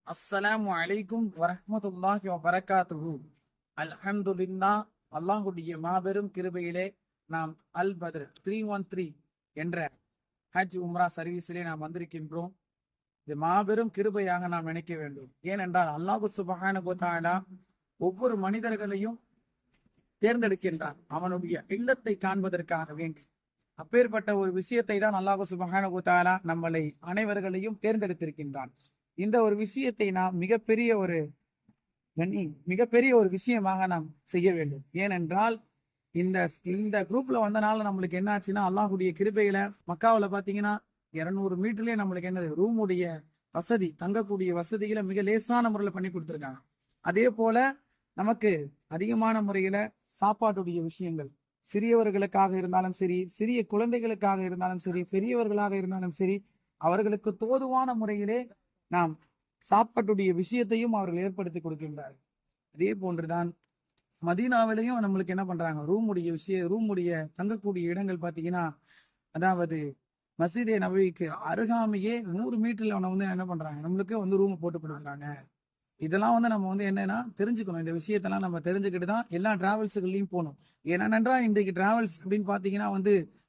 அஸ்ஸலாமு அலைக்கும் வரஹ்மத்துல்லாஹி வபரகாத்துஹு. அல்ஹம்துலில்லாஹ். அல்லாஹுடைய மாபெரும் கிருபையிலே நாம் அல் பத்ர் 313 என்ற ஹஜ் உம்ரா சர்வீஸிலே நாம் வந்திருக்கின்றோம். இது மாபெரும் கிருபையாக நாம் நினைக்க வேண்டும். ஏனென்றால் அல்லாஹு சுப்ஹானஹு வ தஆலா ஒவ்வொரு மனிதர்களையும் தேர்ந்தெடுக்கின்றான் அவனுடைய இல்லத்தை காண்பதற்காக வேண்டி. அப்பேற்பட்ட ஒரு விஷயத்தை தான் அல்லாஹு சுப்ஹானஹு வ தஆலா நம்மளை அனைவர்களையும் தேர்ந்தெடுத்திருக்கின்றான். இந்த ஒரு விஷயத்தை நாம் மிகப்பெரிய ஒரு விஷயமாக நாம் செய்ய வேண்டும். ஏனென்றால் இந்த குரூப்ல வந்தனால நம்மளுக்கு என்ன ஆச்சுன்னா, அல்லாஹுடைய கிருபையில மக்காவுல பாத்தீங்கன்னா 200 மீட்டர்லயே நம்மளுக்கு என்னது ரூமுடைய வசதி, தங்கக்கூடிய வசதிகளை மிக லேசான முறையில பண்ணி கொடுத்துருக்காங்க. அதே போல நமக்கு அதிகமான முறையில சாப்பாட்டுடைய விஷயங்கள், சிறியவர்களுக்காக இருந்தாலும் சரி, சிறிய குழந்தைகளுக்காக இருந்தாலும் சரி, பெரியவர்களாக இருந்தாலும் சரி, அவர்களுக்கு தோதுவான முறையிலே நாம் சாப்பாட்டுடைய விஷயத்தையும் அவர்கள் ஏற்படுத்தி கொடுக்கின்றார்கள். அதே போன்றுதான் மதீனாவிலையும் நம்மளுக்கு என்ன பண்றாங்க, ரூமுடைய தங்கக்கூடிய இடங்கள் பார்த்தீங்கன்னா, அதாவது மஸ்ஜிதே நபவிக்கு அருகாமையே 100 மீட்டர்ல என்ன பண்றாங்க, நம்மளுக்கு ரூம் போட்டு கொடுக்குறாங்க. இதெல்லாம் நம்ம என்னன்னா தெரிஞ்சுக்கணும். இந்த விஷயத்தெல்லாம் நம்ம தெரிஞ்சுக்கிட்டு தான் எல்லா டிராவல்ஸுகள்லையும் போகணும். ஏனென்றா இன்றைக்கு டிராவல்ஸ் அப்படின்னு பாத்தீங்கன்னா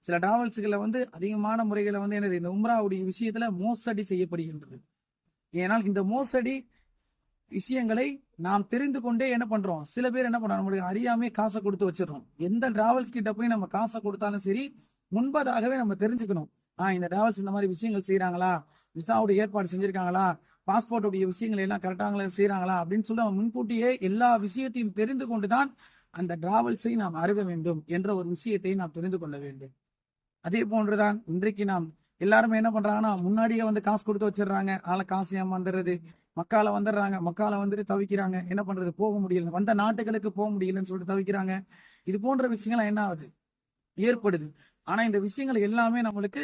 சில டிராவல்ஸுகளை அதிகமான முறைகளை என்னது இந்த உம்ராவுடைய விஷயத்துல மோசடி செய்யப்படுகின்றது. ஏனால் இந்த மோசடி விஷயங்களை நாம் தெரிந்து கொண்டே என்ன பண்றோம், சில பேர் என்ன பண்றோம், நம்மளுக்கு அறியாமே காசை கொடுத்து வச்சிடறோம். எந்த டிராவல்ஸ் கிட்ட போய் நம்ம காசை கொடுத்தாலும் சரி, முன்பதாகவே நம்ம தெரிஞ்சுக்கணும். இந்த டிராவல்ஸ் இந்த மாதிரி விஷயங்கள் செய்யறாங்களா, விசாவுடைய ஏற்பாடு செஞ்சிருக்காங்களா, பாஸ்போர்ட்டுடைய விஷயங்கள் எல்லாம் கரெக்டாக செய்யறாங்களா அப்படின்னு சொல்லி நம்ம முன்கூட்டியே எல்லா விஷயத்தையும் தெரிந்து கொண்டுதான் அந்த டிராவல்ஸை நாம் அருக வேண்டும் என்ற ஒரு விஷயத்தை நாம் தெரிந்து கொள்ள வேண்டும். அதே போன்றுதான் இன்றைக்கு நாம் எல்லாருமே என்ன பண்றாங்கன்னா, முன்னாடியே காசு கொடுத்து வச்சிடறாங்க. அதனால காசு ஏமாந்துடுறது. மக்கால வந்துடுறாங்க, மக்கால வந்துட்டு தவிக்கிறாங்க. என்ன பண்றது, போக முடியல, வந்த நாட்டுகளுக்கு போக முடியலன்னு சொல்லிட்டு தவிக்கிறாங்க. இது போன்ற விஷயங்கள் என்ன ஆகுது, ஏற்படுது. ஆனா இந்த விஷயங்கள் எல்லாமே நம்மளுக்கு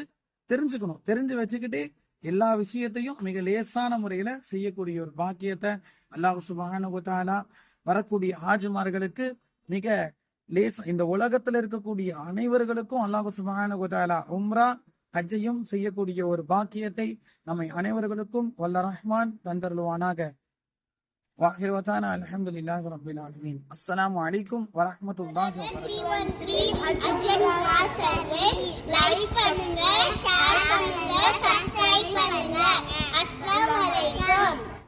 தெரிஞ்சுக்கணும். தெரிஞ்சு வச்சுக்கிட்டு எல்லா விஷயத்தையும் மிக லேசான முறையில செய்யக்கூடிய ஒரு பாக்கியத்தை அல்லாஹ் சுப்ஹானஹு வ தஆலா வரக்கூடிய ஹாஜிமார்களுக்கு மிக இந்த உலகத்துல இருக்கக்கூடிய அனைவர்களுக்கும் அல்லாஹ் சுப்ஹானஹு வ தஆலா உம்ரா ஹஜ்ஜையும் செய்யக்கூடிய ஒரு பாக்கியத்தை நம்மை அனைவர்களுக்கும் வல்ல ரஹ்மான் தந்தருள்வானாக. வாஹிர் வதானா அல்ஹம்துலில்லாஹி ரப்பில் ஆலமீன். அஸ்ஸலாமு அலைக்கும் வரஹ்மத்துல்லாஹி வபரகாத்துஹு.